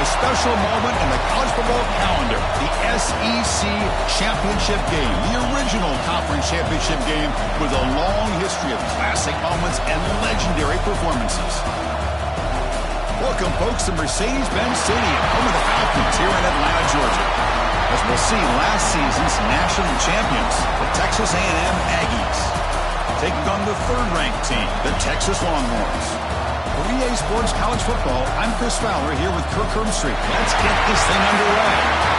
special moment in the college football calendar, the SEC Championship game, the original conference championship game with a long history of classic moments and legendary performances. Welcome, folks, to Mercedes-Benz Stadium, home of the Falcons here in Atlanta, Georgia. As we'll see, last season's national champions, the Texas A&M Aggies, taking on the third-ranked team, the Texas Longhorns. For EA Sports College Football, I'm Chris Fowler here with Kirk Herbstreit. Let's get this thing underway.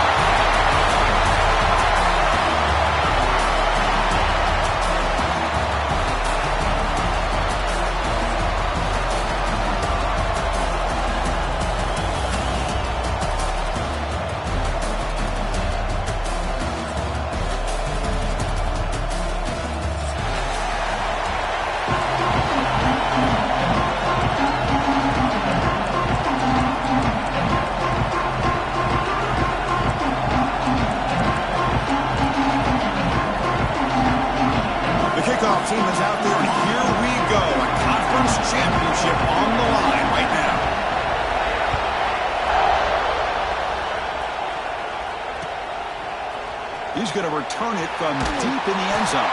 Team is out there, and here we go. A conference championship on the line right now. He's going to return it from deep in the end zone.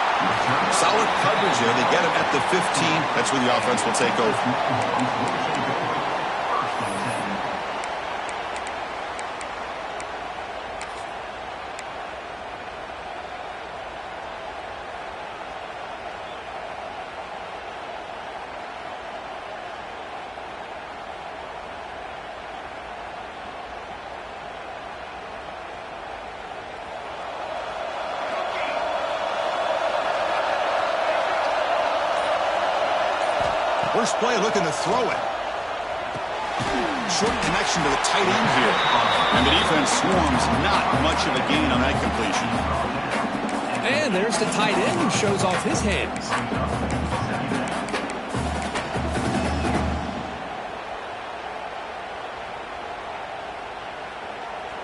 Solid coverage there. They get him at the 15. That's where the offense will take over. First play, looking to throw it. Short connection to the tight end here. And the defense swarms, not much of a gain on that completion. And there's the tight end who shows off his hands.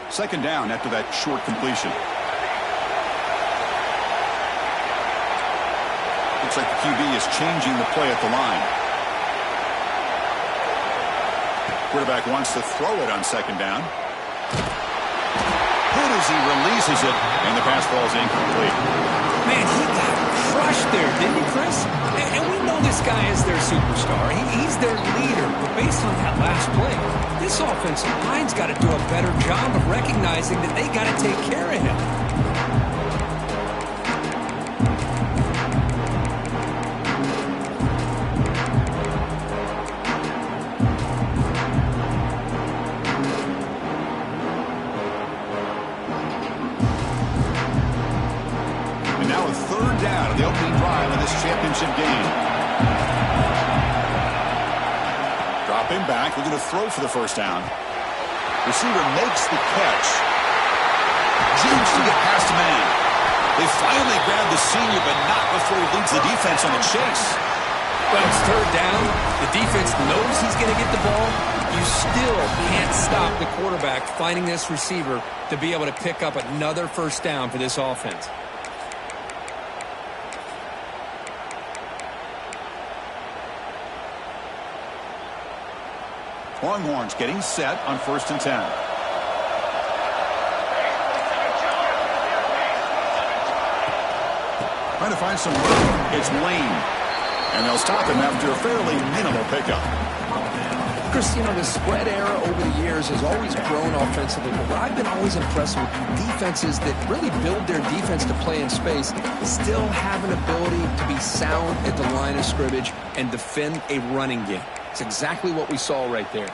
Second down after that short completion. Looks like the QB is changing the play at the line. Quarterback wants to throw it on second down. Good as he releases it, and the pass ball is incomplete. Man, he got crushed there, didn't he, Chris? And we know this guy is their superstar. He's their leader. But based on that last play, this offensive line's got to do a better job of recognizing that they got to take care of him. The opening drive of this championship game. Dropping back, looking to throw for the first down. Receiver makes the catch. Judes to get past a man. They finally grab the senior, but not before he leads the defense on the chase. Well, it's third down. The defense knows he's going to get the ball. You still can't stop the quarterback finding this receiver to be able to pick up another first down for this offense. Longhorns getting set on 1st and 10. Trying to find some room. It's Lane. And they'll stop him after a fairly minimal pickup. Chris, you know, the spread era over the years has always grown offensively, but what I've been always impressed with defenses that really build their defense to play in space still have an ability to be sound at the line of scrimmage and defend a running game. It's exactly what we saw right there.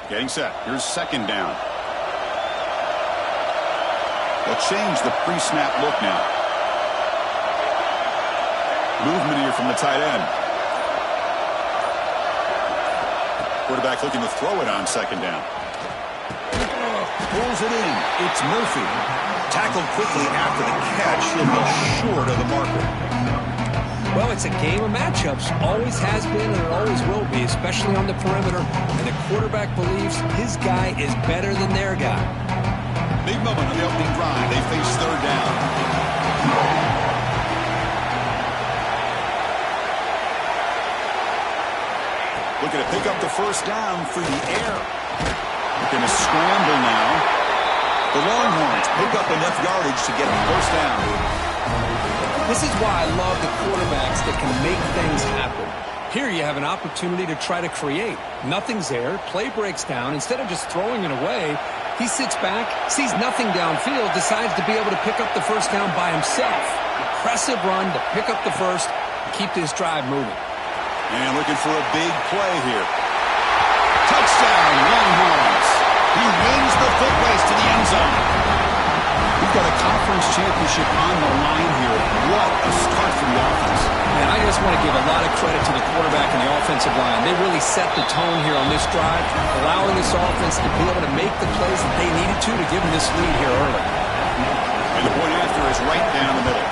Getting set. Here's second down. They'll change the pre-snap look now. Movement here from the tight end. Quarterback looking to throw it on second down. Pulls it in. It's Murphy. Tackled quickly after the catch. He'll be short of the marker. Well, it's a game of matchups. Always has been and it always will be, especially on the perimeter. And the quarterback believes his guy is better than their guy. Big moment on the opening drive. They face third down. Looking to pick up the first down through the air. Going to scramble now. The Longhorns pick up enough yardage to get a first down. This is why I love the quarterbacks that can make things happen. Here you have an opportunity to try to create. Nothing's there. Play breaks down. Instead of just throwing it away, he sits back, sees nothing downfield, decides to be able to pick up the first down by himself. Impressive run to pick up the first and keep this drive moving. And looking for a big play here. Touchdown, Longhorns. He wins the foot race to the end zone. We've got a conference championship on the line here. What a start for the offense. And I just want to give a lot of credit to the quarterback and the offensive line. They really set the tone here on this drive, allowing this offense to be able to make the plays that they needed to give them this lead here early. And the point after is right down the middle.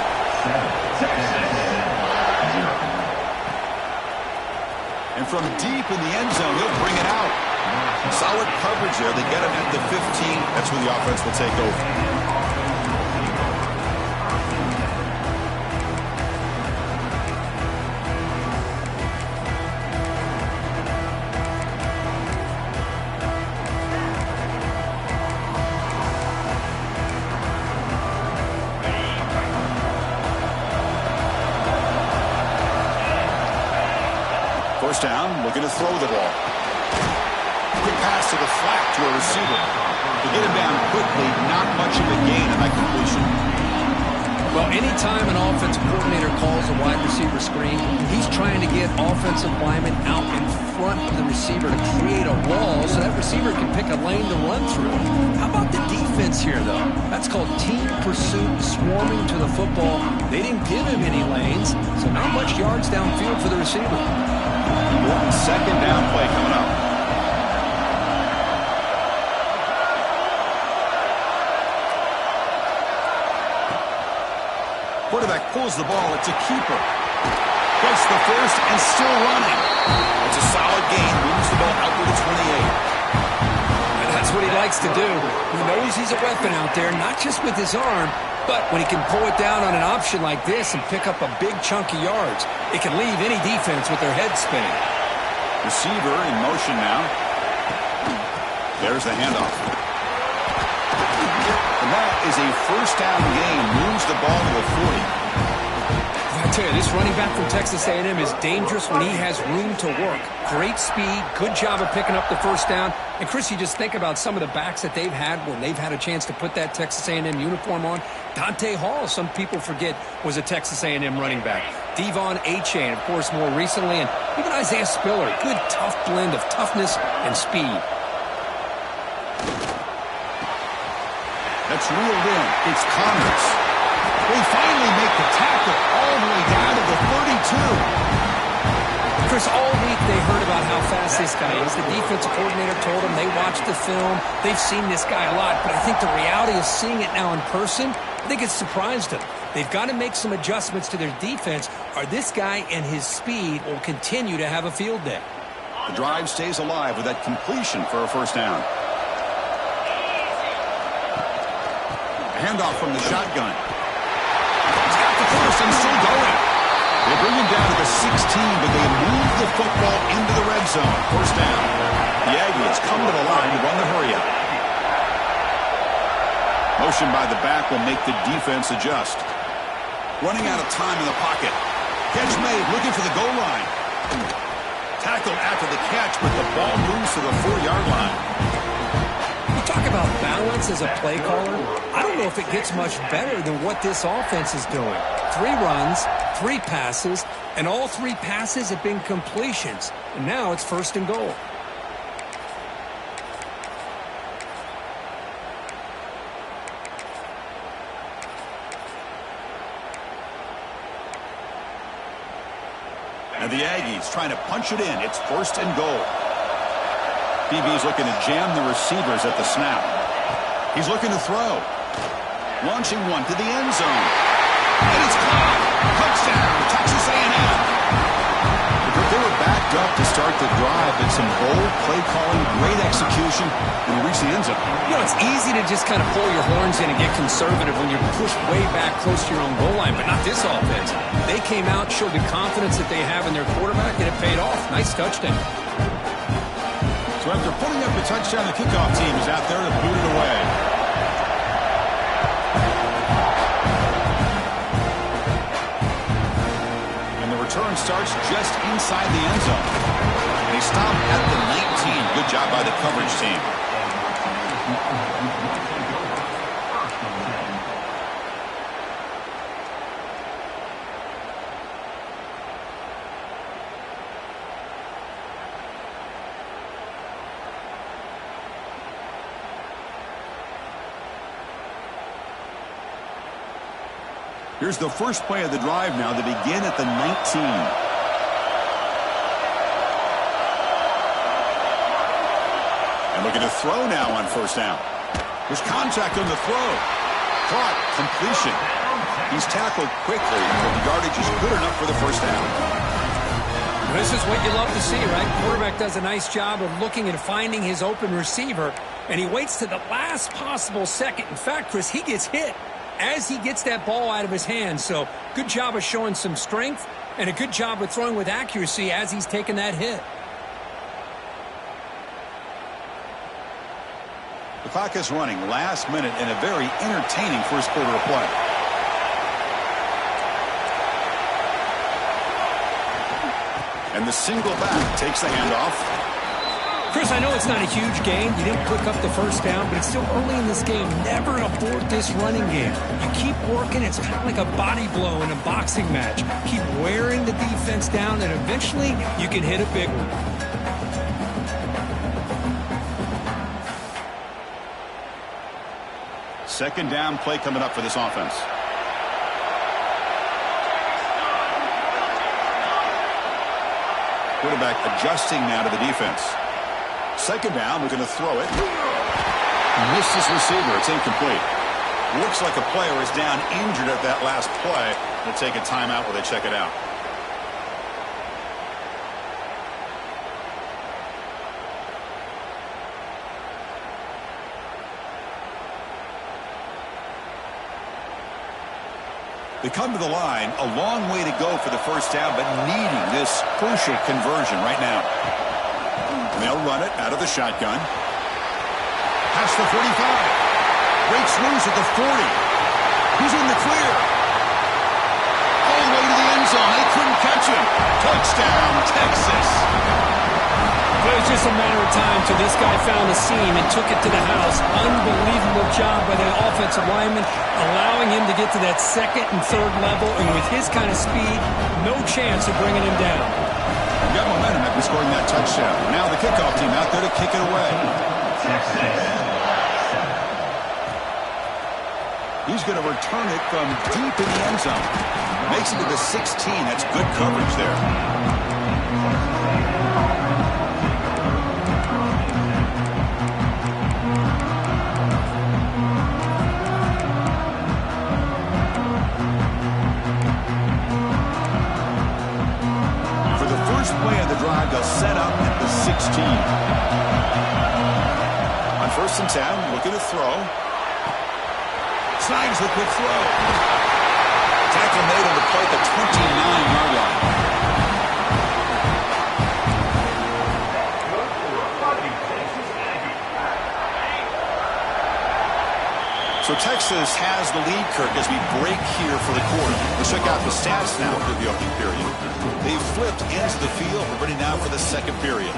And from deep in the end zone, he'll bring it out. Solid coverage there. They get him at the 15. That's where the offense will take over. First down, looking to throw the ball. Quick pass to the flat to a receiver. To get him down quickly, not much of a gain in that completion. Well, anytime an offensive coordinator calls a wide receiver screen, he's trying to get offensive linemen out in front of the receiver to create a wall so that receiver can pick a lane to run through. How about the defense here, though? That's called team pursuit, swarming to the football. They didn't give him any lanes, so not much yards downfield for the receiver. Second down play coming up. Quarterback pulls the ball. It's a keeper. Gets the first and still running. It's a solid gain. Moves the ball out to the 28. And that's what he likes to do. He knows he's a weapon out there, not just with his arm, but when he can pull it down on an option like this and pick up a big chunk of yards, it can leave any defense with their head spinning. Receiver in motion now. There's the handoff. And that is a first down gain. Moves the ball to the 40. I tell you, this running back from Texas A&M is dangerous when he has room to work. Great speed, good job of picking up the first down. And, Chris, you just think about some of the backs that they've had when they've had a chance to put that Texas A&M uniform on. Dante Hall, some people forget, was a Texas A&M running back. Devon Achane, of course, more recently. And even Isaiah Spiller, good, tough blend of toughness and speed. That's reeled in. It's Connors. They finally make the tackle all the way down to the 32. Chris, all week they heard about how fast this guy is. The defensive coordinator told them they watched the film. They've seen this guy a lot. But I think the reality of seeing it now in person, I think it's surprised them. They've got to make some adjustments to their defense, or this guy and his speed will continue to have a field day. The drive stays alive with that completion for a first down. A handoff from the shotgun. He's got the first and still going. They bring him down to the 16, but they move the football into the red zone. First down. The Aggies come to the line to run the hurry-up. Motion by the back will make the defense adjust. Running out of time in the pocket. Catch made, looking for the goal line. Tackled after the catch, but the ball moves to the 4-yard line. You talk about balance as a play caller. I don't know if it gets much better than what this offense is doing. 3 runs, 3 passes, and all 3 passes have been completions. And now it's first and goal. And the Aggies trying to punch it in. It's first and goal. BB's looking to jam the receivers at the snap. He's looking to throw. Launching one to the end zone. And it's caught. Touchdown, Texas A&M. They were backed up to start the drive, but displayed some bold play calling, great execution, and he reached the end zone. You know, it's easy to just kind of pull your horns in and get conservative when you're pushed way back close to your own goal line, but not this offense. They came out, showed the confidence that they have in their quarterback, and it paid off. Nice touchdown. So after putting up the touchdown, the kickoff team is out there to boot it away. Return starts just inside the end zone. And he stopped at the 19. Good job by the coverage team. Here's the first play of the drive now. They begin at the 19. And looking to throw now on first down. There's contact on the throw. Caught. Completion. He's tackled quickly, but the yardage is good enough for the first down. This is what you love to see, right? Quarterback does a nice job of looking and finding his open receiver, and he waits to the last possible second. In fact, Chris, he gets hit as he gets that ball out of his hands. So good job of showing some strength and a good job of throwing with accuracy as he's taking that hit. The clock is running last minute in a very entertaining first quarter of play. And the single back takes the handoff. Chris, I know it's not a huge game. You didn't pick up the first down, but it's still early in this game. Never abort this running game. You keep working. It's kind of like a body blow in a boxing match. Keep wearing the defense down, and eventually you can hit a big one. Second down play coming up for this offense. Quarterback adjusting now to the defense. Second down, we're going to throw it. Missed his receiver. It's incomplete. Looks like a player is down injured at that last play. They'll take a timeout while they check it out. They come to the line, a long way to go for the first down, but needing this crucial conversion right now. And they'll run it out of the shotgun. Past the 45. Breaks loose at the 40. Who's in the clear? All the way to the end zone. They couldn't catch him. Touchdown, Texas. It was just a matter of time till this guy found a seam and took it to the house. Unbelievable job by the offensive lineman, allowing him to get to that second and third level, and with his kind of speed, no chance of bringing him down. Got momentum after scoring that touchdown. Now the kickoff team out there to kick it away. He's going to return it from deep in the end zone. Makes it to the 16. That's good coverage there. Play of the drive, they'll set up at the 16. On first and 10, looking to throw. Snags the quick throw. Tackle made on the play at the 29-yard line. So Texas has the lead, Kirk, as we break here for the quarter. Let's check out the stats now for the opening period. They've flipped into the field. We're ready now for the second period.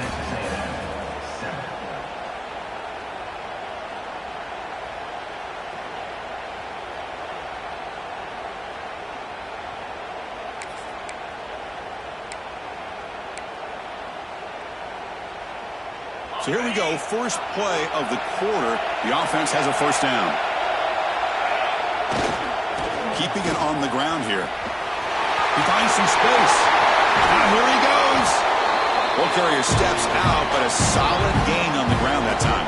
So here we go. First play of the quarter. The offense has a first down. Keeping it on the ground here. He finds some space. And here he goes. Ball carrier steps out, but a solid gain on the ground that time.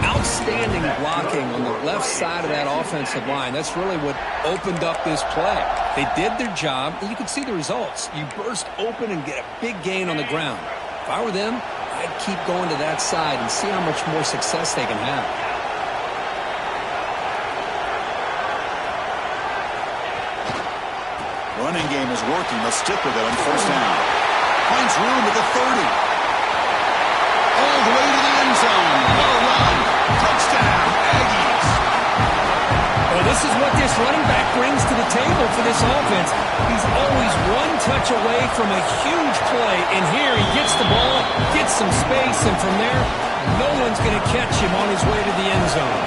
Outstanding blocking on the left side of that offensive line. That's really what opened up this play. They did their job, and you can see the results. You burst open and get a big gain on the ground. If I were them, I'd keep going to that side and see how much more success they can have. Running game is working. They'll stick with it on first down. Finds room at the 30. All the way to the end zone. What a run. Touchdown, Aggies. Well, this is what this running back brings to the table for this offense. He's always one touch away from a huge play. And here he gets the ball, gets some space, and from there, no one's going to catch him on his way to the end zone.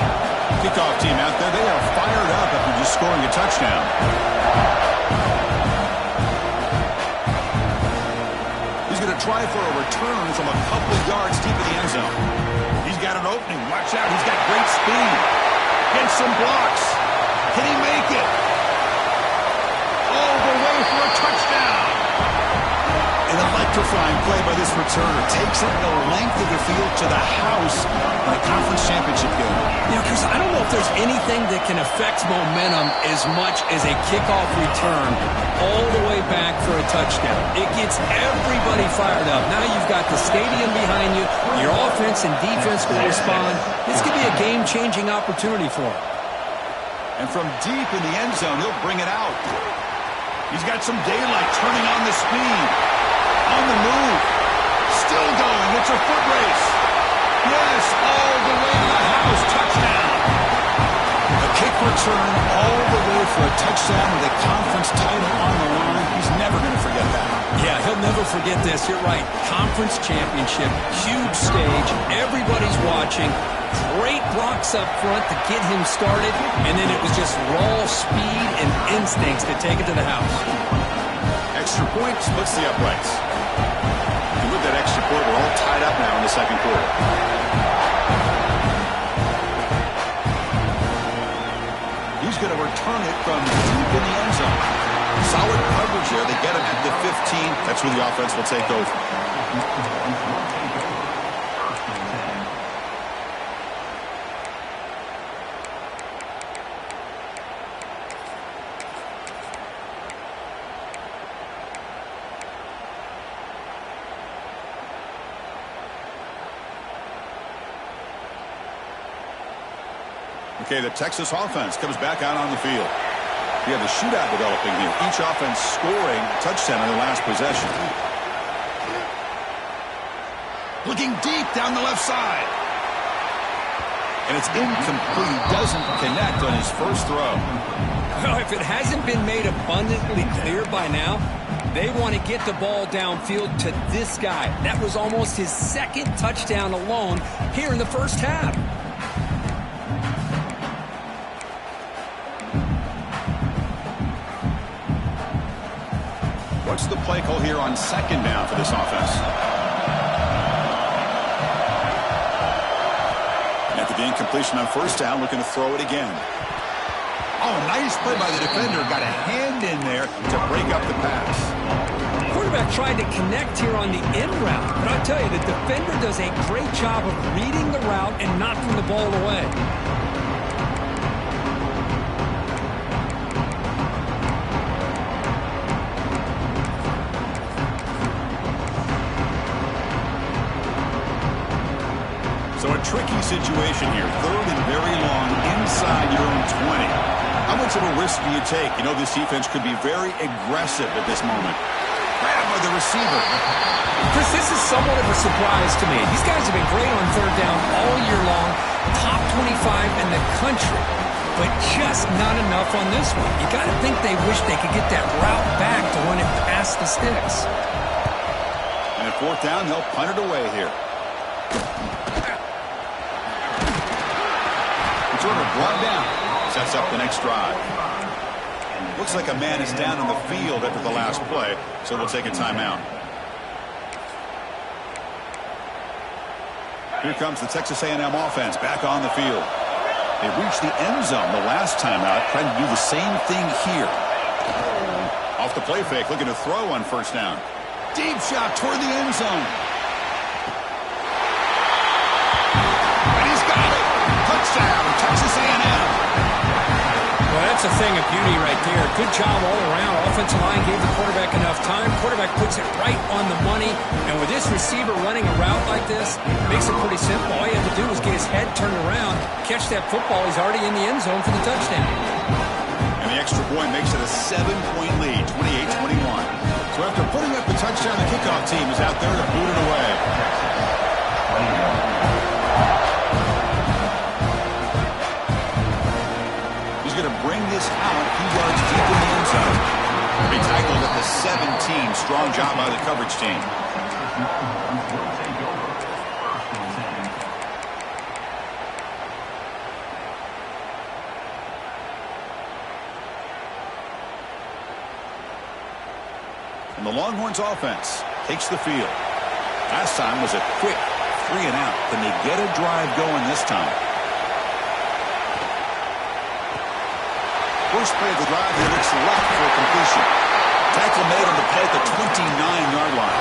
Kickoff team out there, they are fired up after just scoring a touchdown. He's going to try for a return from a couple of yards deep in the end zone. He's got an opening. Watch out. He's got great speed. Gets some blocks. Can he make it? All the way for a touchdown. An electrifying play by this returner. Takes it the length of the field to the house in a conference championship game. Yeah, Chris, I don't know if there's anything that can affect momentum as much as a kickoff return all the way back for a touchdown. It gets everybody fired up. Now you've got the stadium behind you. Your offense and defense will respond. This could be a game-changing opportunity for him. And from deep in the end zone, he'll bring it out. He's got some daylight turning on the speed. On the move. Still going. It's a foot race. Yes, all the way to the house. Touchdown. A kick return all the way for a touchdown with a conference title on the line. He's never going to forget that. Yeah, he'll never forget this. You're right. Conference championship. Huge stage. Everybody's watching. Great blocks up front to get him started. And then it was just raw speed and instincts to take it to the house. Extra point splits the uprights. And with that extra point, we're all tied up now in the second quarter. He's going to return it from deep in the end zone. Solid coverage there. They get him at the 15. That's where the offense will take over. Okay, the Texas offense comes back out on the field. We have a shootout developing here. Each offense scoring a touchdown on their last possession. Looking deep down the left side. And it's incomplete. Doesn't connect on his first throw. Well, if it hasn't been made abundantly clear by now, they want to get the ball downfield to this guy. That was almost his second touchdown alone here in the first half. What's the play call here on second down for this offense? After the incompletion on first down, looking to throw it again. Oh, nice play by the defender. Got a hand in there to break up the pass. The quarterback tried to connect here on the in route, but I'll tell you, the defender does a great job of reading the route and knocking the ball away. So a tricky situation here. Third and very long inside your own 20. How much of a risk do you take? You know this defense could be very aggressive at this moment. Grab by the receiver. Chris, this is somewhat of a surprise to me. These guys have been great on third down all year long. Top 25 in the country. But just not enough on this one. You got to think they wish they could get that route back to run it past the sticks. And at fourth down, they'll punt it away here. Returner brought down. Sets up the next drive. Looks like a man is down on the field after the last play, so they'll take a timeout. Here comes the Texas A&M offense back on the field. They reached the end zone the last time out, trying to do the same thing here. Off the play fake, looking to throw on first down. Deep shot toward the end zone. And he's got it. Touchdown, Texas A&M. Well, that's a thing of beauty right there. Good job all around. Offensive line gave the quarterback enough enough time. Quarterback puts it right on the money. And with this receiver running a route like this, makes it pretty simple. All you have to do is get his head turned around, catch that football. He's already in the end zone for the touchdown. And the extra point makes it a 7-point lead, 28-21. So after putting up the touchdown, the kickoff team is out there to boot it away. He's going to bring this out a few yards deep in the end zone. He tackled at the 17. Strong job by the coverage team. And the Longhorns offense takes the field. Last time was a quick 3-and-out. Can they get a drive going this time? First play of the drive, he looks left for a completion. Tackle made on the play at the 29-yard line.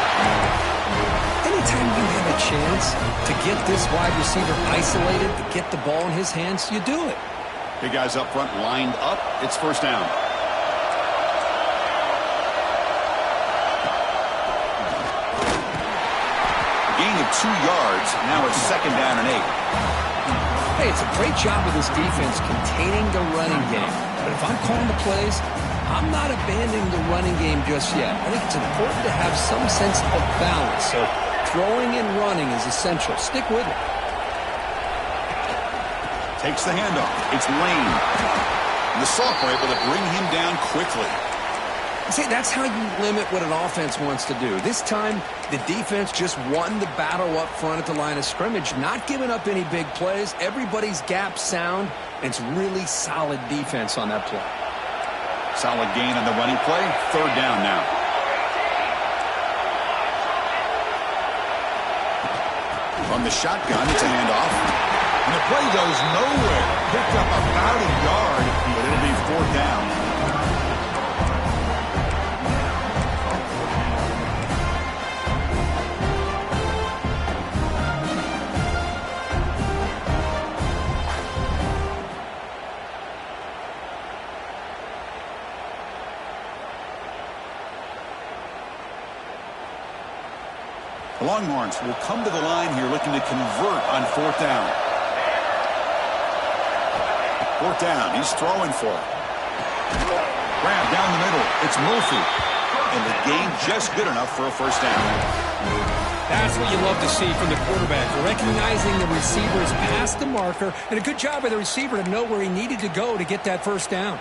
Anytime you have a chance to get this wide receiver isolated, to get the ball in his hands, you do it. Big guys up front lined up. It's first down. Gain of 2 yards. Now it's second down and 8. Hey, it's a great job of this defense containing the running game. But if I'm calling the plays, I'm not abandoning the running game just yet. I think it's important to have some sense of balance. So throwing and running is essential. Stick with it. Takes the handoff. It's Lane. And the Sophomore able to bring him down quickly. See, that's how you limit what an offense wants to do. This time, the defense just won the battle up front at the line of scrimmage, not giving up any big plays. Everybody's gap sound, and it's really solid defense on that play. Solid gain on the running play. Third down now. From the shotgun, it's a handoff. And the play goes nowhere. Picked up about a yard, but it'll be fourth down. The Longhorns will come to the line here looking to convert on fourth down. Fourth down. He's throwing for it. Grab down the middle. It's Murphy. And the gain just good enough for a first down. That's what you love to see from the quarterback. Recognizing the receiver is past the marker. And a good job by the receiver to know where he needed to go to get that first down.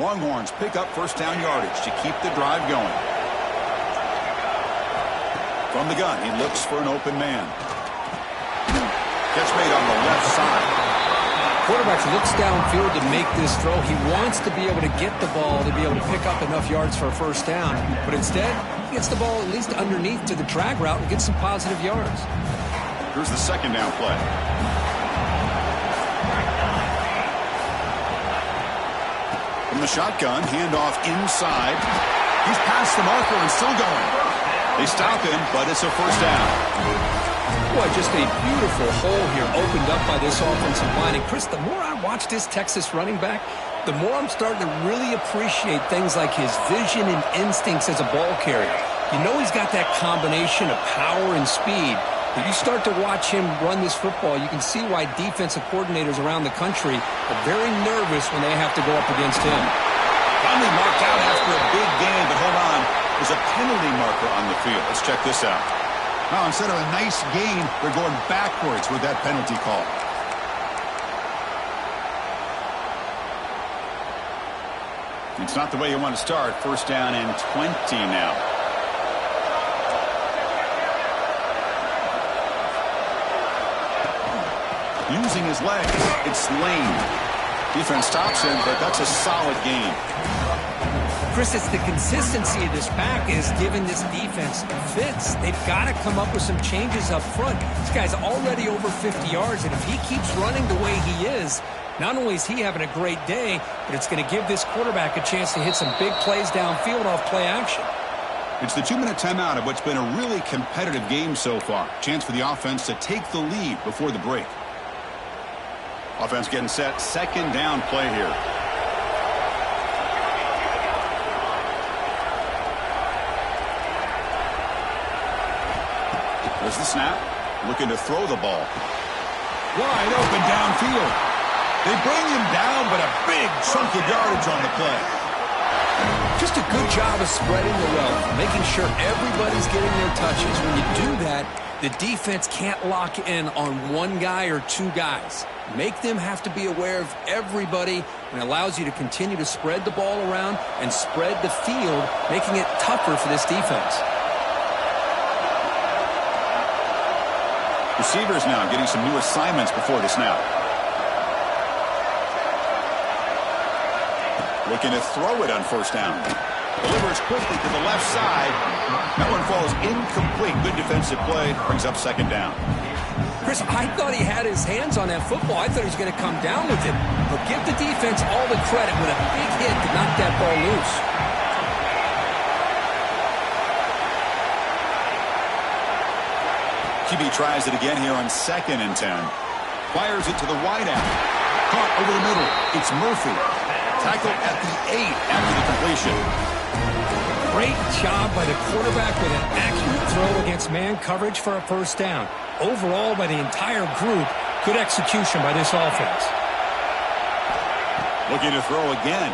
Longhorns pick up first down yardage to keep the drive going. From the gun, he looks for an open man. Catch made on the left side. Quarterback looks downfield to make this throw. He wants to be able to get the ball to be able to pick up enough yards for a first down. But instead, he gets the ball at least underneath to the drag route and gets some positive yards. Here's the second down play. From the shotgun, handoff inside. He's past the marker and still going. They stop him, but it's a first down. Boy, just a beautiful hole here opened up by this offensive line. And Chris, the more I watch this Texas running back, the more I'm starting to really appreciate things like his vision and instincts as a ball carrier. You know he's got that combination of power and speed. If you start to watch him run this football, you can see why defensive coordinators around the country are very nervous when they have to go up against him. Finally marked out after a big gain, but hold on. There's a penalty marker on the field. Let's check this out. Now, instead of a nice gain, they're going backwards with that penalty call. It's not the way you want to start. First down and 20 now. Using his legs, it's Lane. Defense stops him, but that's a solid gain. Chris, it's the consistency of this back is giving this defense fits. They've got to come up with some changes up front. This guy's already over 50 yards, and if he keeps running the way he is, not only is he having a great day, but it's going to give this quarterback a chance to hit some big plays downfield off play action. It's the 2-minute timeout of what's been a really competitive game so far. Chance for the offense to take the lead before the break. Offense getting set. Second down play here. There's the snap. Looking to throw the ball. Wide open downfield. They bring him down, but a big chunk of yardage on the play. Just a good job of spreading the wealth, making sure everybody's getting their touches. When you do that, the defense can't lock in on one guy or two guys. Make them have to be aware of everybody, and allows you to continue to spread the ball around and spread the field, making it tougher for this defense. Receivers now getting some new assignments before the snap. Looking to throw it on first down. Delivers quickly to the left side. That one falls incomplete. Good defensive play. Brings up second down. Chris, I thought he had his hands on that football. I thought he was going to come down with it. But give the defense all the credit with a big hit to knock that ball loose. QB tries it again here on 2nd and 10. Fires it to the wideout. Caught over the middle. It's Murphy. Tackled at the 8 after the completion. Great job by the quarterback with an accurate throw against man coverage for a first down. Overall, by the entire group, good execution by this offense. Looking to throw again.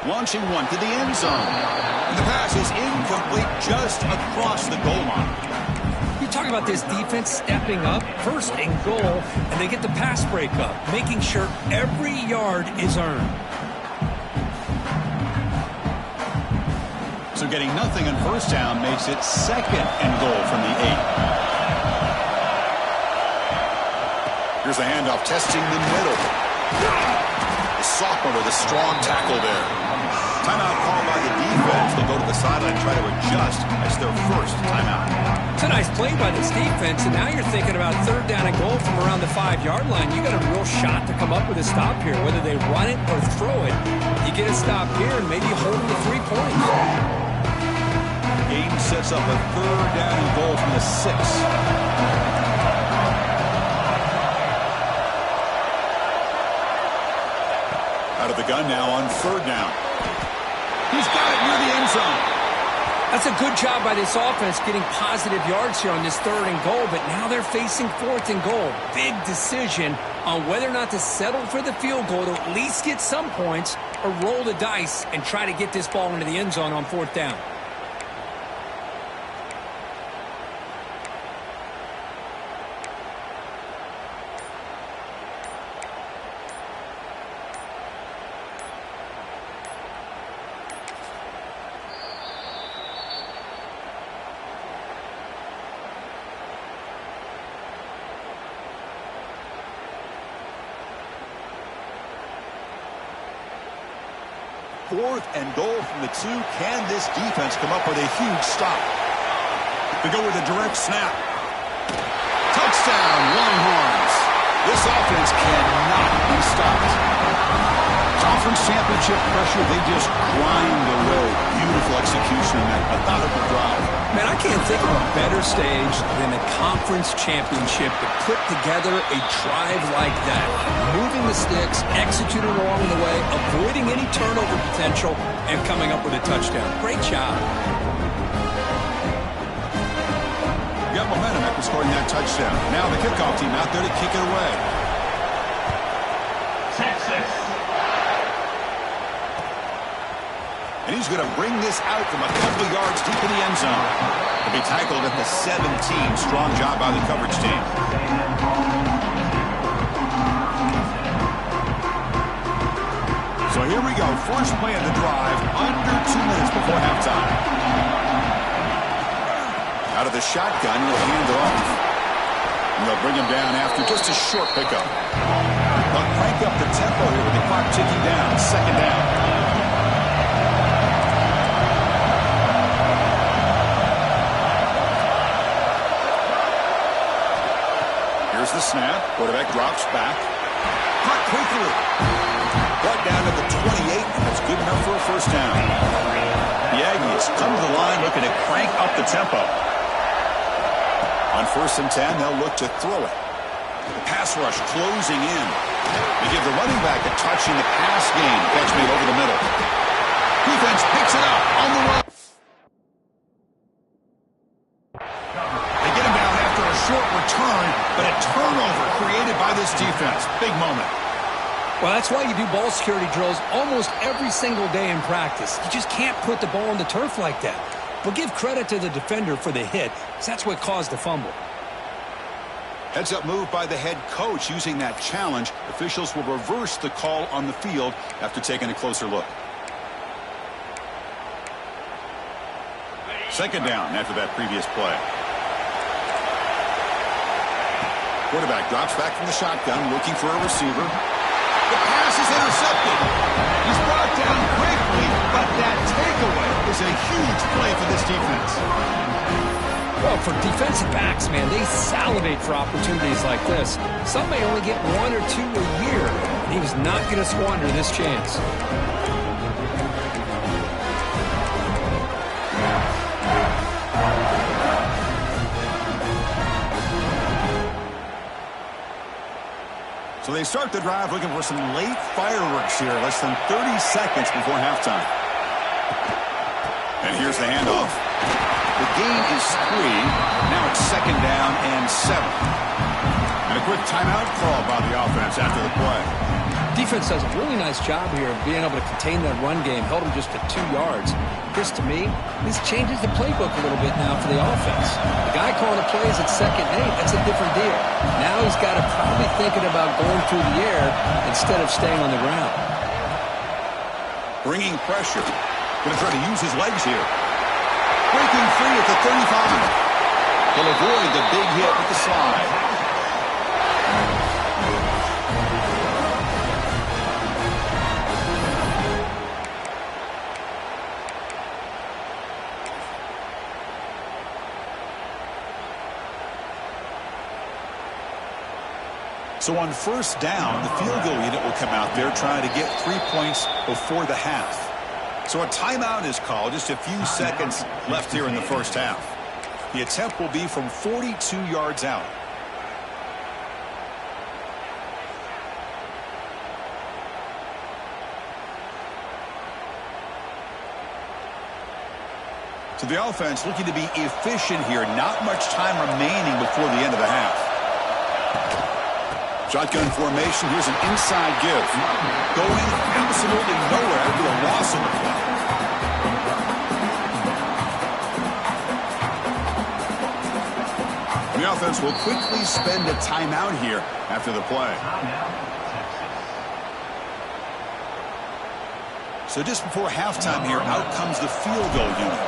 Launching one to the end zone. And the pass is incomplete just across the goal line. You talk about this defense stepping up, first and goal, and they get the pass break up, making sure every yard is earned. So getting nothing on first down makes it 2nd and goal from the 8. Here's the handoff, testing the middle. The sophomore with a strong tackle there. Timeout called by the defense. They'll go to the sideline and try to adjust as their first timeout. It's a nice play by this defense, and now you're thinking about third down and goal from around the 5-yard line. You got a real shot to come up with a stop here. Whether they run it or throw it, you get a stop here and maybe hold them to 3 points. Game sets up a third down and goal from the 6. Out of the gun now on 3rd down. He's got it near the end zone. That's a good job by this offense getting positive yards here on this 3rd and goal, but now they're facing 4th and goal. Big decision on whether or not to settle for the field goal to at least get some points or roll the dice and try to get this ball into the end zone on 4th down. Fourth and goal from the 2. Can this defense come up with a huge stop? They go with a direct snap. Touchdown, Longhorns. This offense cannot be stopped. Conference championship pressure, they just grind away. Beautiful execution in that methodical drive. Man, I can't think of a better stage than a conference championship to put together a drive like that. Moving the sticks, executing along the way, avoiding any turnover potential, and coming up with a touchdown. Great job. Got momentum after scoring that touchdown. Now the kickoff team out there to kick it away. Texas. And he's going to bring this out from a couple of yards deep in the end zone. He'll be tackled at the 17. Strong job by the coverage team. So here we go. First play of the drive. Under 2 minutes before halftime. Out of the shotgun, he'll hand it off. And they'll bring him down after just a short pickup. They'll crank up the tempo here with the clock ticking down. 2nd down. Here's the snap. Quarterback drops back. Caught quickly. Brought down to the 28, and that's good enough for a first down. The Aggies offense come to the line looking to crank up the tempo. On 1st and 10, they'll look to throw it. The pass rush closing in. They give the running back a touch in the pass game. Catch made over the middle. Defense picks it up on the run. They get him down after a short return, but a turnover created by this defense. Big moment. Well, that's why you do ball security drills almost every single day in practice. You just can't put the ball on the turf like that. But give credit to the defender for the hit, because that's what caused the fumble. Heads-up move by the head coach using that challenge. Officials will reverse the call on the field after taking a closer look. 2nd down after that previous play. Quarterback drops back from the shotgun, looking for a receiver. The pass is intercepted. He's brought down quickly, but that takeaway is a huge play for this defense. Well, for defensive backs, man, they salivate for opportunities like this. Some may only get 1 or 2 a year. He was not going to squander this chance. So they start the drive looking for some late fireworks here, less than 30 seconds before halftime. And here's the handoff. The gain is 3. Now it's 2nd down and 7. And a quick timeout call by the offense after the play. Defense does a really nice job here of being able to contain that run game, held him just to 2 yards. This, to me, this changes the playbook a little bit now for the offense. The guy calling the plays at 2nd and 8, that's a different deal. Now he's got to probably thinking about going through the air instead of staying on the ground. Bringing pressure. Going to try to use his legs here. Breaking free at the 35. He'll avoid the big hit with the slide. So on 1st down, the field goal unit will come out there trying to get 3 points before the half. So a timeout is called, just a few seconds left here in the 1st half. The attempt will be from 42 yards out. So the offense looking to be efficient here. Not much time remaining before the end of the half. Shotgun formation. Here's an inside give. Going absolutely nowhere after the loss of the play. The offense will quickly spend a timeout here after the play. So just before halftime here, out comes the field goal unit.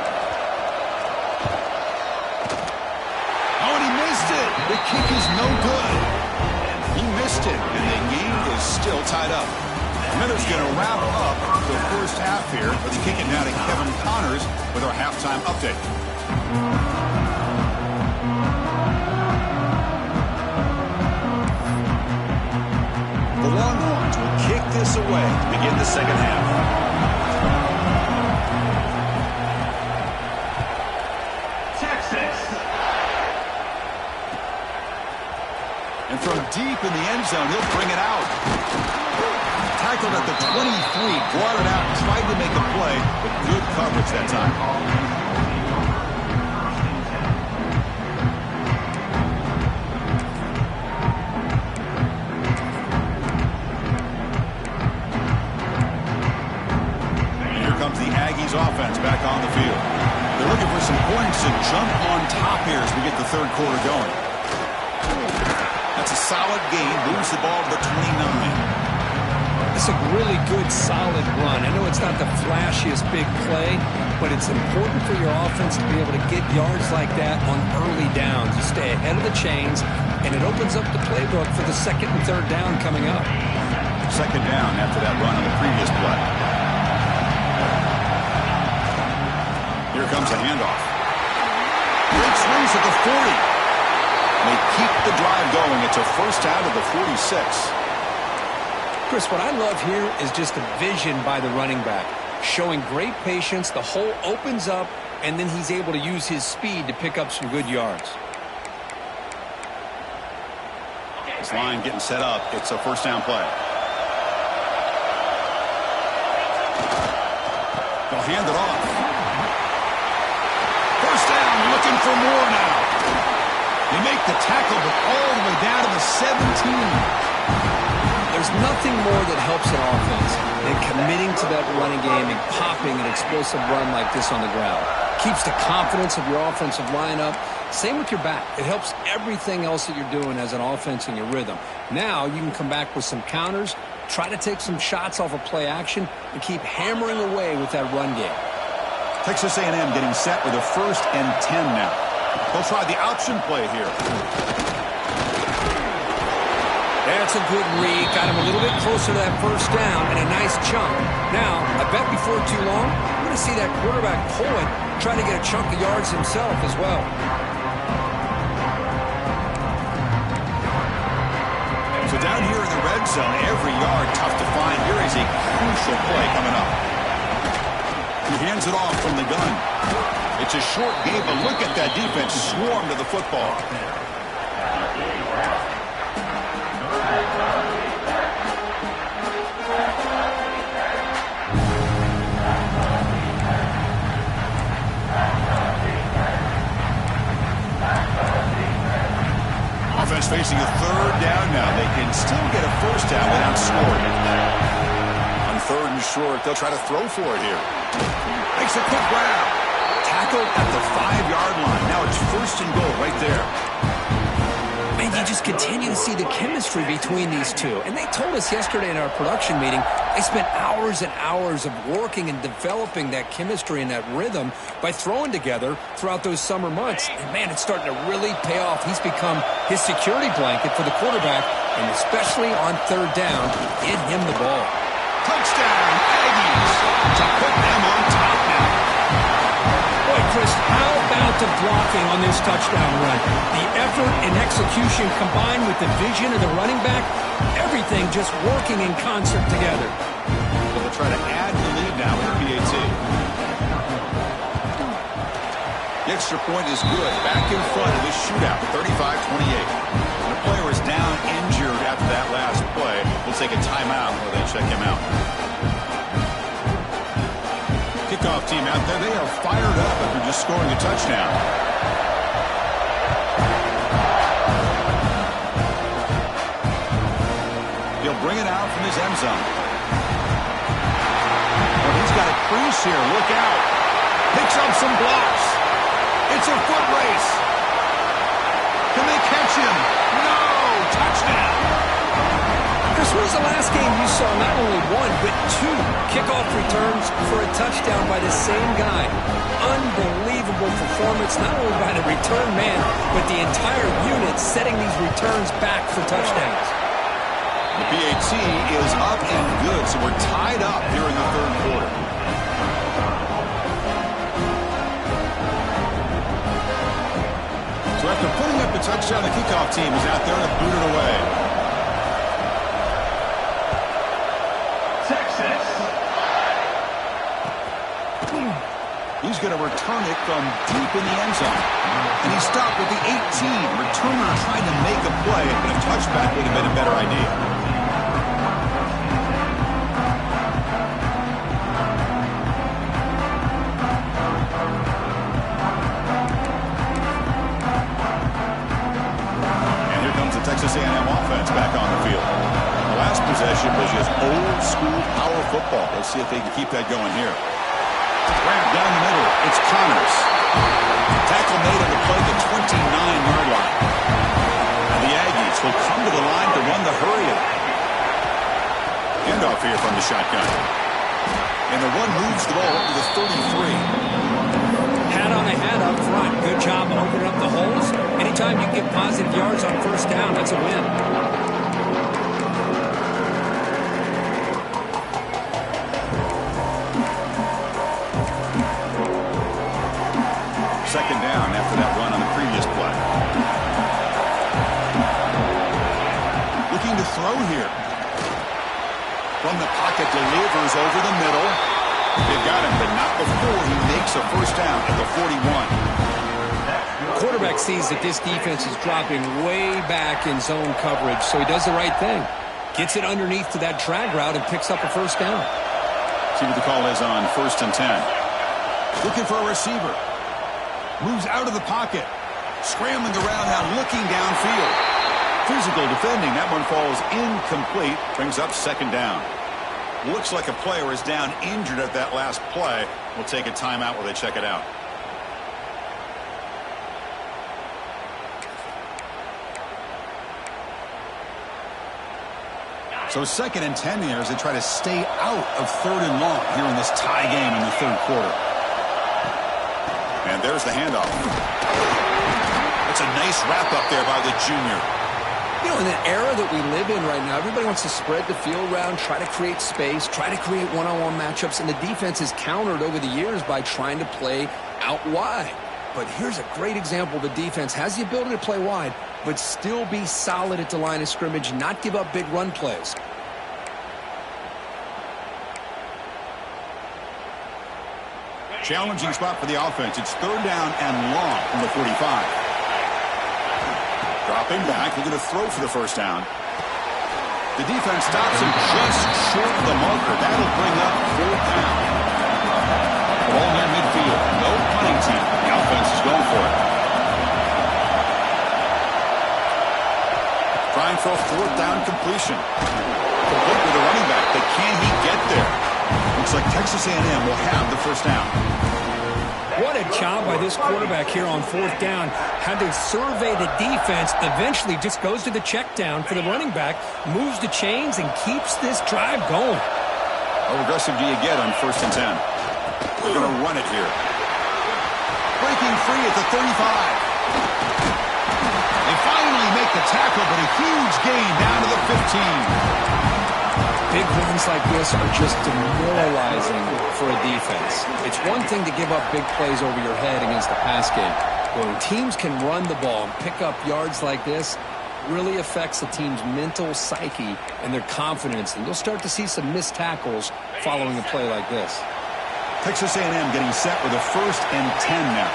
Oh, and he missed it. The kick is no good. He missed it, and the game is still tied up. Miller's going to wrap up the 1st half here. Let's kick it now to Kevin Connors with our halftime update. The Longhorns will kick this away to begin the 2nd half. And from deep in the end zone, he'll bring it out. Tackled at the 23, brought it out, tried to make a play, but good coverage that time. And here comes the Aggies offense back on the field. They're looking for some points to jump on top here as we get the 3rd quarter going. That's a solid game. Moves the ball to the 29. It's a really good, solid run. I know it's not the flashiest big play, but it's important for your offense to be able to get yards like that on early downs. You stay ahead of the chains, and it opens up the playbook for the 2nd and 3rd down coming up. 2nd down after that run on the previous play. Here comes a handoff. Breaks loose at the 40. They keep the drive going. It's a 1st out of the 46. Chris, what I love here is just the vision by the running back. showing great patience. The hole opens up, and then he's able to use his speed to pick up some good yards. This line getting set up. It's a first down play. They'll hand it off. First down, looking for more now. They make the tackle, but all the way down to the 17. There's nothing more that helps an offense than committing to that running game and popping an explosive run like this on the ground. Keeps the confidence of your offensive lineup. Same with your back. It helps everything else that you're doing as an offense in your rhythm. Now you can come back with some counters, try to take some shots off of play action, and keep hammering away with that run game. Texas A&M getting set with a 1st and 10 now. They'll try the option play here. That's a good read. Got him a little bit closer to that first down and a nice chunk. Now, I bet before too long, we're going to see that quarterback pull it, try to get a chunk of yards himself as well. So down here in the red zone, every yard tough to find. Here is a crucial play coming up. He hands it off from the gun. It's a short game, but look at that defense swarm to the football. Offense facing a 3rd down now. They can still get a first down without scoring. On 3rd and short, they'll try to throw for it here. Makes a quick grab. Tackled at the 5-yard line. Now it's 1st and goal right there. Man, you just continue to see the chemistry between these two. And they told us yesterday in our production meeting, they spent hours and hours of working and developing that chemistry and that rhythm by throwing together throughout those summer months. And, man, it's starting to really pay off. He's become his security blanket for the quarterback, and especially on 3rd down, get him the ball. Touchdown, Aggies, to put them on top now. Boy, Chris, how about the blocking on this touchdown run? The effort and execution combined with the vision of the running back, everything just working in concert together. So they'll try to add the lead now with the PAT. The extra point is good. Back in front of this shootout, 35-28. The player is down injured after that last play. We'll take a timeout while they check him out. Kickoff team out there, they are fired up after just scoring a touchdown. He'll bring it out from his end zone. Oh, he's got a crease here. Look out. Picks up some blocks. It's a foot race. Can they catch him? No! Touchdown! Chris, when was the last game you saw not only 1, but 2 kickoff returns for a touchdown by the same guy? Unbelievable performance, not only by the return man, but the entire unit setting these returns back for touchdowns. The PAT is up and good, so we're tied up here in the 3rd quarter. So after putting up the touchdown, the kickoff team is out there to boot it away. He's going to return it from deep in the end zone. And he stopped with the 18. Returner trying to make a play, but a touchback would have been a better idea. And here comes the Texas A&M offense back on the field. The last possession was just old school power football. Let's see if they can keep that going here. Grab down the middle. It's Connors. Tackle made on the play at the 29-yard line. And the Aggies will come to the line to run the hurry-up. Handoff here from the shotgun. And the run moves the ball up to the 33. Hat on a hat up front. Good job opening up the holes. Anytime you get positive yards on 1st down, that's a win. 2nd down after that run on the previous play. Looking to throw here. From the pocket, delivers over the middle. They've got him, but not before he makes a first down at the 41. Quarterback sees that this defense is dropping way back in zone coverage, so he does the right thing. Gets it underneath to that drag route and picks up a first down. See what the call is on 1st and 10. Looking for a receiver. Moves out of the pocket. Scrambling around now, looking downfield. Physical defending. That one falls incomplete. Brings up 2nd down. Looks like a player is down injured at that last play. We'll take a timeout while they check it out. So 2nd and 10 here as they try to stay out of 3rd and long here in this tie game in the 3rd quarter. And there's the handoff. That's a nice wrap up there by the junior. You know, in the era that we live in right now, everybody wants to spread the field around, try to create space, try to create one-on-one matchups, and the defense is countered over the years by trying to play out wide. But here's a great example. The defense has the ability to play wide, but still be solid at the line of scrimmage, not give up big run plays. Challenging spot for the offense. It's 3rd down and long from the 45. Dropping back, looking to throw for the first down. The defense stops him just short of the marker. That'll bring up 4th down. Ball near midfield. No punting team. The offense is going for it. Trying for a 4th down completion. Complete with the running back, but can he get there? Looks like Texas A&M will have the first down. What a job by this quarterback here on 4th down. Had to survey the defense, eventually just goes to the check down for the running back, moves the chains, and keeps this drive going. How aggressive do you get on 1st and 10? They're going to run it here. Breaking free at the 35. They finally make the tackle, but a huge gain down to the 15. Big runs like this are just demoralizing for a defense. It's one thing to give up big plays over your head against the pass game. But when teams can run the ball and pick up yards like this, it really affects the team's mental psyche and their confidence. And you'll start to see some missed tackles following a play like this. Texas A&M getting set with a 1st and 10 now.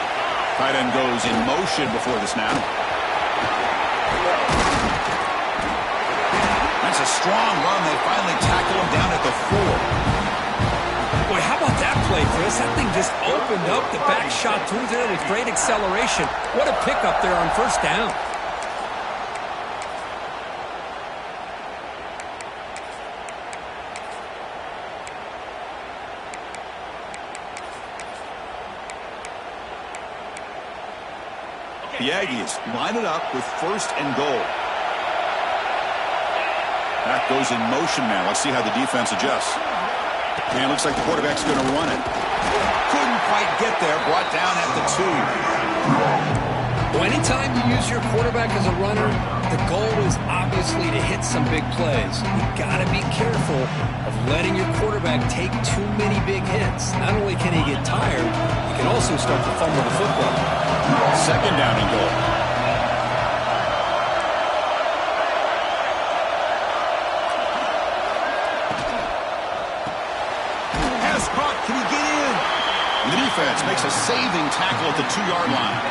Tight end goes in motion before the snap. That's a strong run. They finally tackle him down at the 4. Boy, how about that play, Chris? That thing just opened up. The back shot through there with great acceleration. What a pickup there on 1st down. The Aggies line it up with 1st and goal. That goes in motion now. Let's see how the defense adjusts. And it looks like the quarterback's going to run it. Couldn't quite get there. Brought down at the 2. Well, anytime you use your quarterback as a runner, the goal is obviously to hit some big plays. You've got to be careful of letting your quarterback take too many big hits. Not only can he get tired, he can also start to fumble the football. 2nd down and goal. Can he get in? The defense makes a saving tackle at the 2-yard line.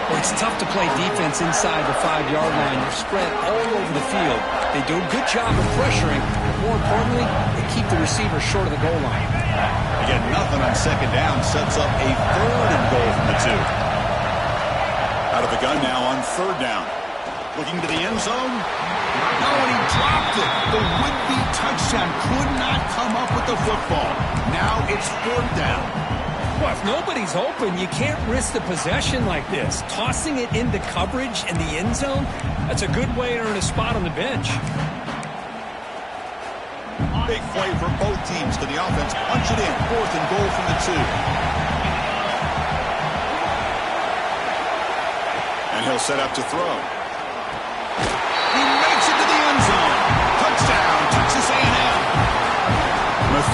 Well, it's tough to play defense inside the 5-yard line. They're spread all over the field. They do a good job of pressuring, but more importantly, they keep the receiver short of the goal line. Again, nothing on 2nd down. Sets up a 3rd and goal from the 2. Out of the gun now on 3rd down. Looking to the end zone. No, and he dropped it. The would-be touchdown could not come up with the football. Now it's 4th down. Well, if nobody's open, you can't risk the possession like this. Tossing it into coverage in the end zone, that's a good way to earn a spot on the bench. Big play for both teams. Can the offense punch it in? 4th and goal from the 2. And he'll set up to throw. He makes it to the end zone. Touchdown, Texas A&M.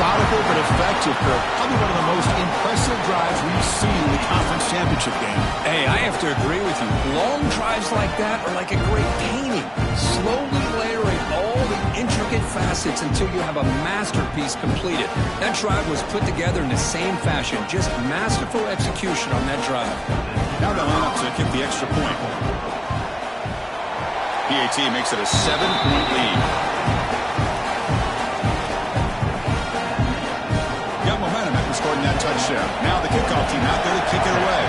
Methodical but effective, Kirk. Probably one of the most impressive drives we've seen in the conference championship game. Hey, I have to agree with you. Long drives like that are like a great painting. Slowly layering all the intricate facets until you have a masterpiece completed. That drive was put together in the same fashion. Just masterful execution on that drive. Now the lineup to kick the extra point. PAT makes it a 7-point lead. Got momentum after scoring that touchdown. Now the kickoff team out there to kick it away.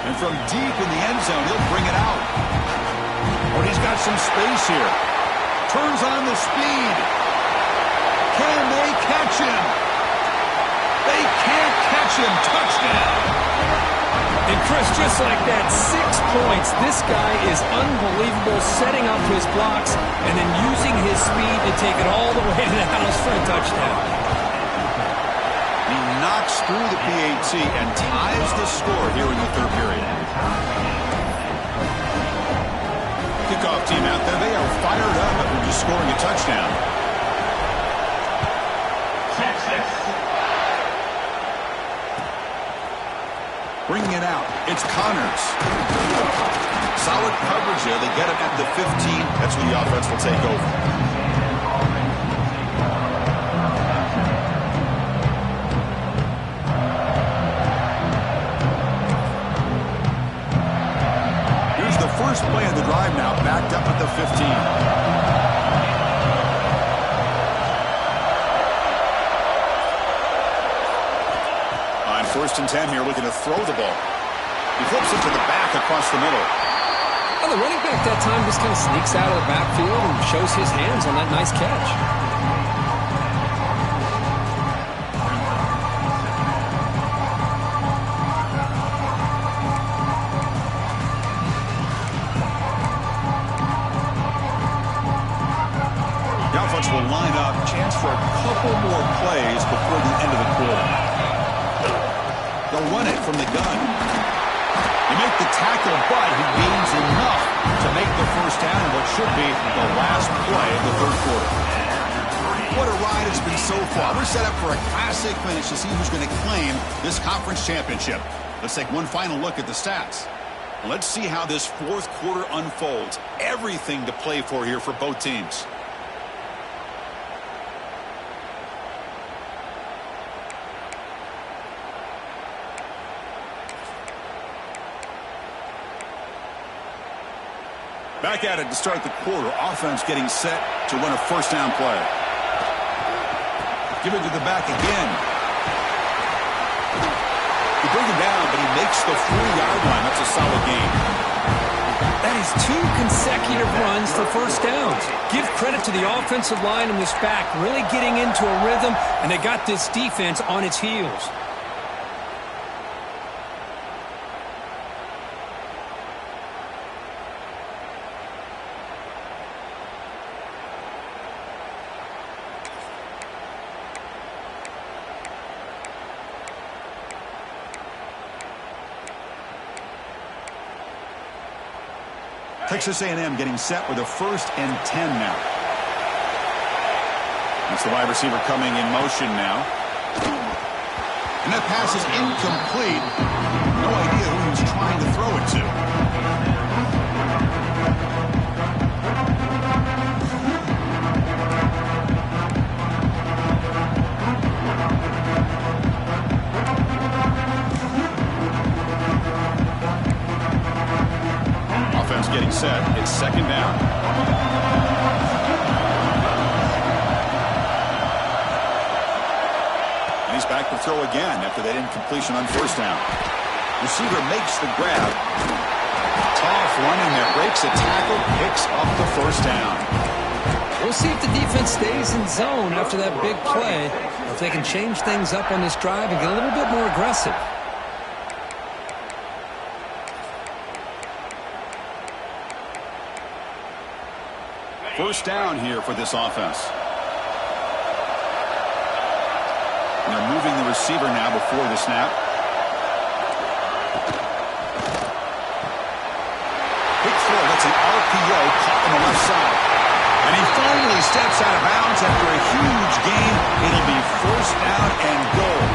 And from deep in the end zone, he'll bring it out. Oh, he's got some space here. Turns on the speed. Can they catch him? They can't catch him. Touchdown. And Chris, just like that, 6 points. This guy is unbelievable, setting up his blocks and then using his speed to take it all the way to the house for a touchdown. He knocks through the PAT and ties the score here in the third period. Kickoff team out there. They are fired up after just scoring a touchdown. Bringing it out. It's Connors. Solid coverage there. They get him at the 15. That's when the offense will take over. Here's the first play of the drive now, backed up at the 15. First and 10 here, looking to throw the ball. He flips it to the back across the middle. Well, the running back that time just kind of sneaks out of the backfield and shows his hands on that nice catch. The offense will line up. Chance for a couple more plays before the end of the quarter. They'll run it from the gun. They make the tackle, but he gains enough to make the first down in what should be the last play of the third quarter. What a ride it's been so far. We're set up for a classic finish to see who's going to claim this conference championship. Let's take one final look at the stats. Let's see how this fourth quarter unfolds. Everything to play for here for both teams. Back at it to start the quarter. Offense getting set to run a first down play. Give it to the back again. He brings him down, but he makes the 4-yard line. That's a solid gain. That is 2 consecutive runs for first downs. Give credit to the offensive line and this back really getting into a rhythm, and they got this defense on its heels. Texas A&M getting set with a 1st and 10 now. That's the wide receiver coming in motion now. And that pass is incomplete. No idea who he was trying to throw it to. Offense getting set. It's second down. And he's back to throw again after that incompletion on first down. Receiver makes the grab. Tough running there. Breaks a tackle. Picks up the first down. We'll see if the defense stays in zone after that big play, or if they can change things up on this drive and get a little bit more aggressive. First down here for this offense. And they're moving the receiver now before the snap. Big throw. That's an RPO. Caught on the left side. And he finally steps out of bounds after a huge gain. It'll be first down and goal.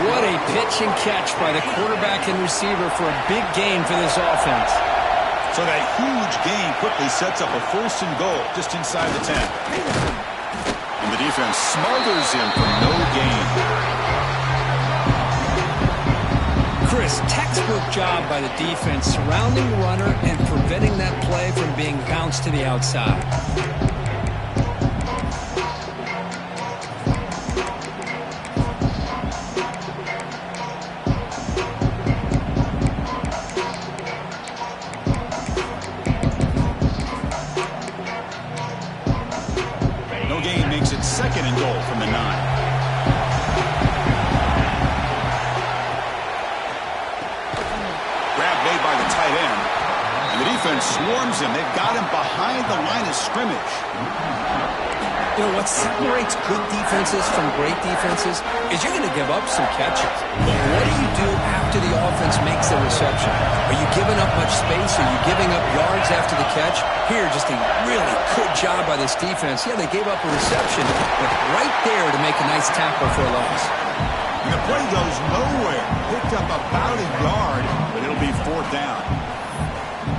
What a pitch and catch by the quarterback and receiver for a big gain for this offense. So that huge gain quickly sets up a first and goal just inside the 10. And the defense smothers him for no gain. Chris, textbook job by the defense surrounding the runner and preventing that play from being bounced to the outside. No gain makes it second and goal from the 9. And the defense swarms him. They've got him behind the line of scrimmage. You know, what separates good defenses from great defenses is you're going to give up some catches. But what do you do after the offense makes the reception? Are you giving up much space? Are you giving up yards after the catch? Here, just a really good job by this defense. Yeah, they gave up a reception, but right there to make a nice tackle for a loss. And the play goes nowhere. Picked up about a yard, but it'll be fourth down.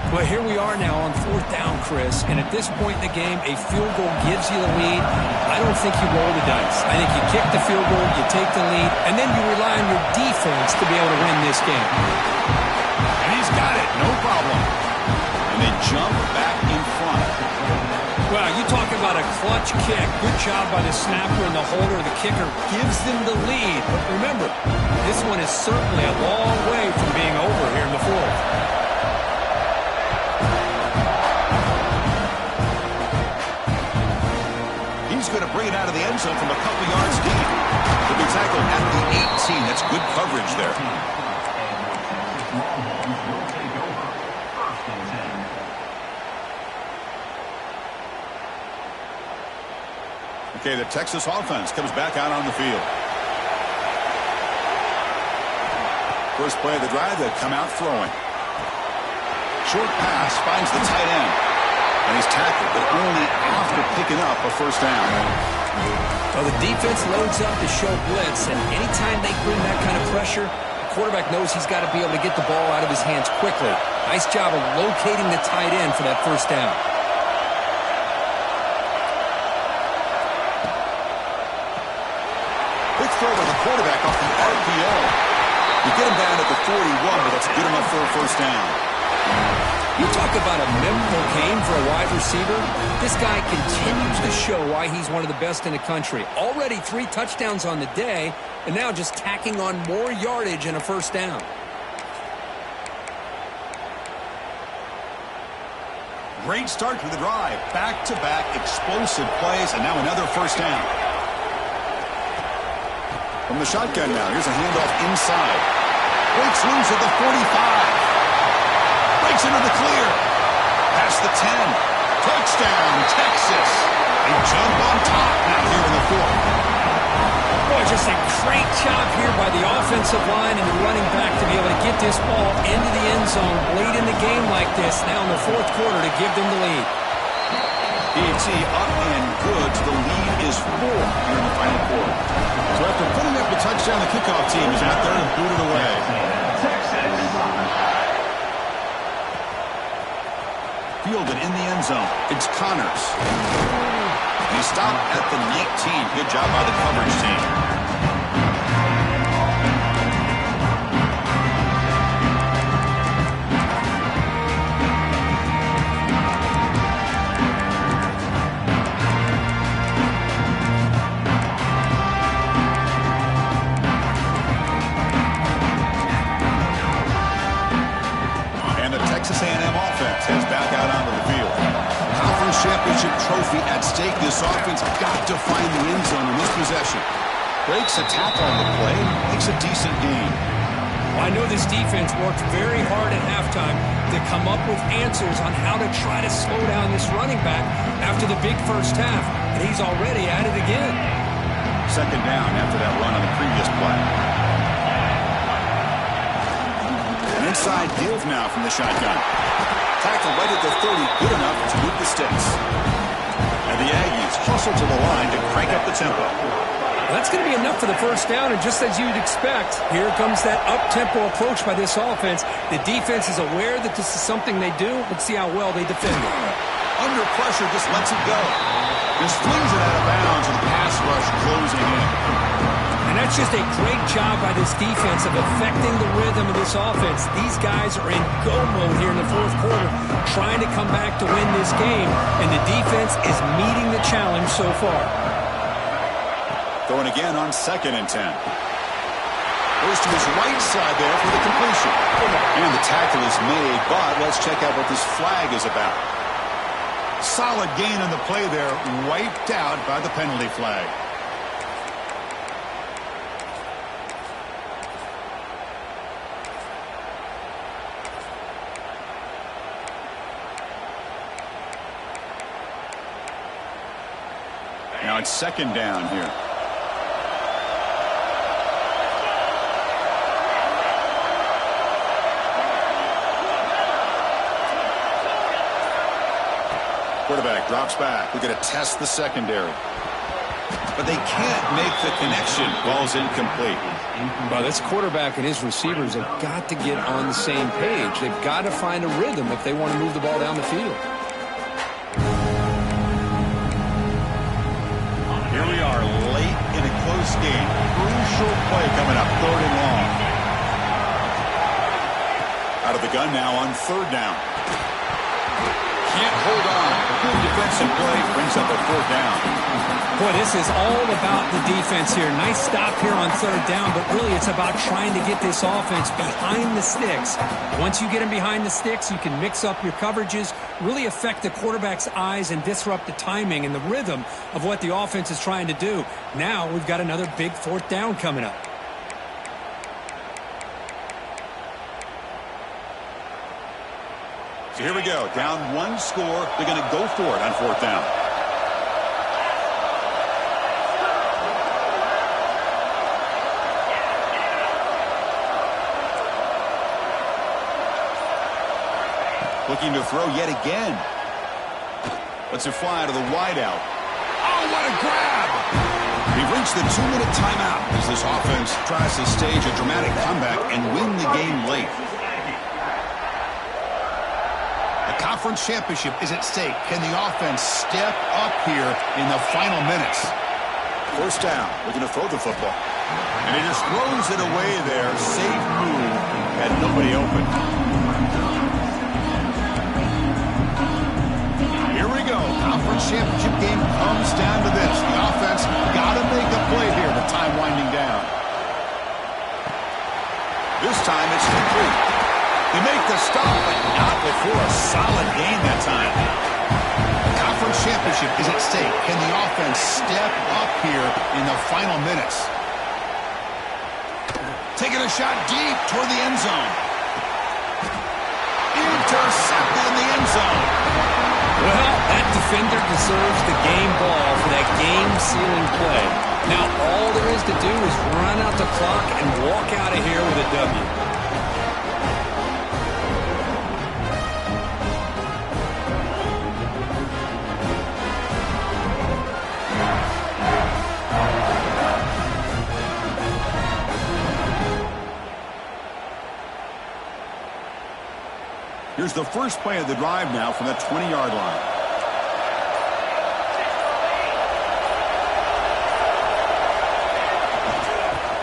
Well, here we are now on fourth down, Chris, and at this point in the game, a field goal gives you the lead. I don't think you roll the dice. I think you kick the field goal, you take the lead, and then you rely on your defense to be able to win this game. And he's got it, no problem. And they jump back in front. Well, you talk about a clutch kick. Good job by the snapper and the holder. The kicker gives them the lead. But remember, this one is certainly a long way from being over here in the fourth. He's going to bring it out of the end zone from a couple yards deep. He'll be tackled at the 18. That's good coverage there. Okay, the Texas offense comes back out on the field. First play of the drive, they come out throwing. Short pass finds the tight end. And he's tackled, but only after picking up a first down. Well, the defense loads up to show blitz, and anytime they bring that kind of pressure, the quarterback knows he's got to be able to get the ball out of his hands quickly. Nice job of locating the tight end for that first down. Quick throw by the quarterback off the RPO. You get him down at the 41, but that's good enough for a first down. You talk about a memorable game for a wide receiver. This guy continues to show why he's one of the best in the country. Already 3 touchdowns on the day, and now just tacking on more yardage and a first down. Great start to the drive. Back-to-back explosive plays, and now another first down. From the shotgun now, here's a handoff inside. Breaks loose at the 45. Breaks into the clear. Past the 10. Touchdown, Texas. They jump on top now here in the fourth. Boy, just a great job here by the offensive line and the running back to be able to get this ball into the end zone late in the game like this now in the fourth quarter to give them the lead. PAT up and good. The lead is 4 here in the final quarter. So after putting up a touchdown, the kickoff team is out there to boot it away. Fielded in the end zone. It's Connors. He stopped at the 19. Good job by the coverage team. Texas A&M offense heads back out onto the field. Conference championship trophy at stake. This offense got to find the end zone in this possession. Breaks a tackle on the play, makes a decent gain. Well, I know this defense worked very hard at halftime to come up with answers on how to try to slow down this running back after the big first half, and he's already at it again. Second down after that run on the previous play. Inside give now from the shotgun. tackle right at the 30, good enough to move the sticks. And the Aggies hustle to the line to crank up the tempo. That's going to be enough for the first down, and just as you'd expect, here comes that up-tempo approach by this offense. The defense is aware that this is something they do. Let's see how well they defend it. Under pressure, just lets it go. Just flings it out of bounds with the pass rush closing in. And that's just a great job by this defense of affecting the rhythm of this offense. These guys are in go mode here in the fourth quarter, trying to come back to win this game, and the defense is meeting the challenge so far. Throwing again on 2nd and 10. Goes to his right side there for the completion. And the tackle is made, but let's check out what this flag is about. Solid gain on the play there, wiped out by the penalty flag. Now it's 2nd down here. Quarterback drops back. We're going to test the secondary. But they can't make the connection. Ball's incomplete. Well, this quarterback and his receivers have got to get on the same page. They've got to find a rhythm if they want to move the ball down the field. Here we are late in a close game. Crucial play coming up, 3rd and long. Out of the gun now on 3rd down. Can't hold on. Good defensive play brings up a 4th down. Boy, this is all about the defense here. Nice stop here on 3rd down, but really it's about trying to get this offense behind the sticks. Once you get them behind the sticks, you can mix up your coverages, really affect the quarterback's eyes and disrupt the timing and the rhythm of what the offense is trying to do. Now we've got another big 4th down coming up. So here we go. Down 1 score. They're going to go for it on 4th down. Looking to throw yet again. Lets it fly to the wideout. Oh, what a grab! We've reached the 2-minute timeout as this offense tries to stage a dramatic comeback and win the game late. Conference championship is at stake. Can the offense step up here in the final minutes? 1st down. Looking to throw the football. And he just throws it away there. Safe move. Had nobody open. Here we go. Conference championship game comes down to this. The offense got to make a play here with time winding down. This time it's complete. They make the stop, but not before a solid gain that time. The conference championship is at stake. Can the offense step up here in the final minutes? Taking a shot deep toward the end zone. Intercepted in the end zone. Well, that defender deserves the game ball for that game-sealing play. Now all there is to do is run out the clock and walk out of here with a W. Here's the first play of the drive now from the 20-yard line.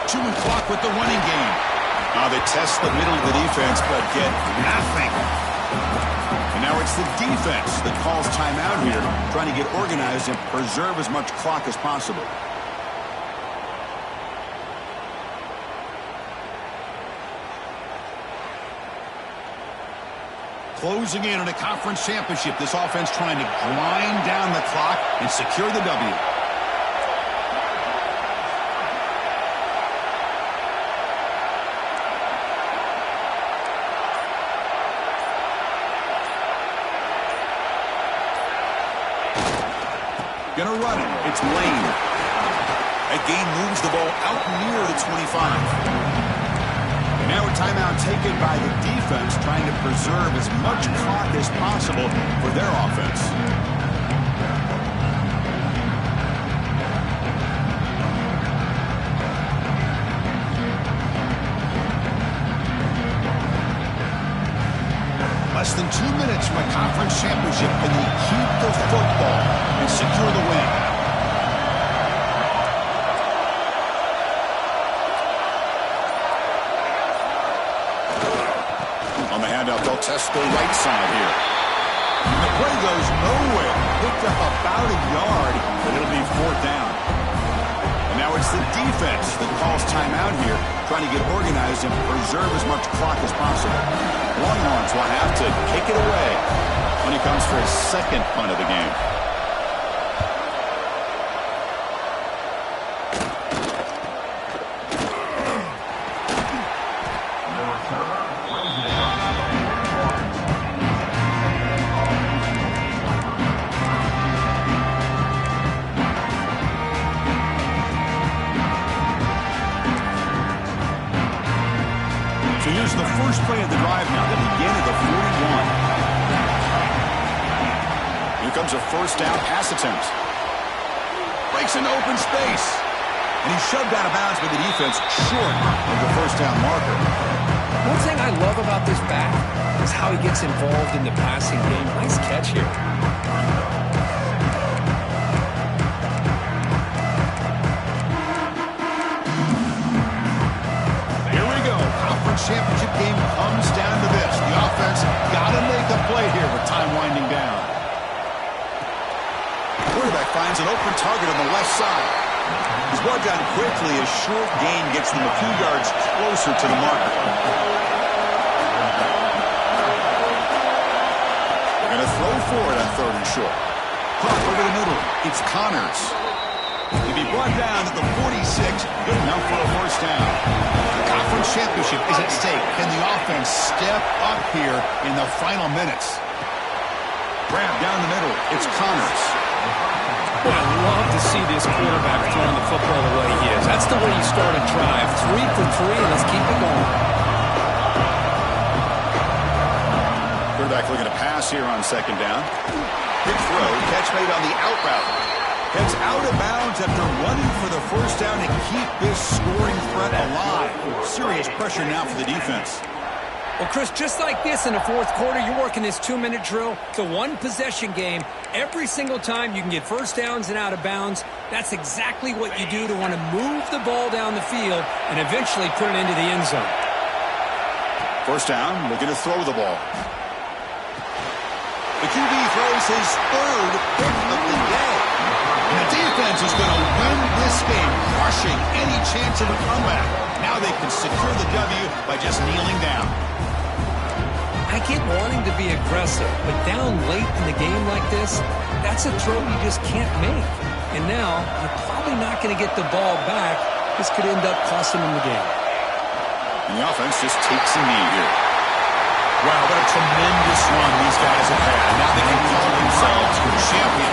Chewing clock with the running game. Now they test the middle of the defense, but get nothing. And now it's the defense that calls timeout here, trying to get organized and preserve as much clock as possible. Closing in on a conference championship, this offense trying to grind down the clock and secure the W. Gonna run it. It's Lane. That gain moves the ball out near the 25. And now it's Timeout taken by the defense, trying to preserve as much clock as possible for their offense. Less than 2 minutes from a conference championship. Can they keep the football and secure the win? On the handoff, they'll test the right side here. The play goes nowhere. Picked up about a yard, but it'll be 4th down. And now it's the defense that calls timeout here, trying to get organized and preserve as much clock as possible. Longhorns will have to kick it away when he comes for his second punt of the game. So here's the first play of the drive now that began at the 41. Here comes a first down pass attempt. Breaks into open space. And he's shoved out of bounds by the defense short of the first down marker. One thing I love about this back is how he gets involved in the passing game. Nice catch here. Championship game comes down to this. The offense got to make a play here with time winding down. Quarterback finds an open target on the left side. He's brought down quickly as short gain gets them a few yards closer to the marker. They're going to throw for it on 3rd and short. Pump over the middle. It's Connors. He'll be brought down at the 46. Good enough for a first down. The conference championship is at stake. Can the offense step up here in the final minutes? Grab down the middle. It's Connors. Boy, I love to see this quarterback throwing the football the way he is. That's the way you start a drive. 3 for 3, and let's keep it going. Quarterback looking to pass here on 2nd down. Big throw. Catch made on the out route. Heads out of bounds after running for the first down to keep this scoring threat alive. Serious pressure now for the defense. Well, Chris, just like this in the 4th quarter, you're working this 2-minute drill. It's a one-possession game. Every single time you can get first downs and out of bounds. That's exactly what you do to want to move the ball down the field and eventually put it into the end zone. First down, looking to throw the ball. The QB throws his 3rd pick of the day. And the defense is going to win this game, crushing any chance of a comeback. Now they can secure the W by just kneeling down. I get wanting to be aggressive, but down late in the game like this, that's a throw you just can't make. And now, you're probably not going to get the ball back. This could end up costing them the game. And the offense just takes a knee here. Wow, what a tremendous run these guys have had. Now they can call themselves champions.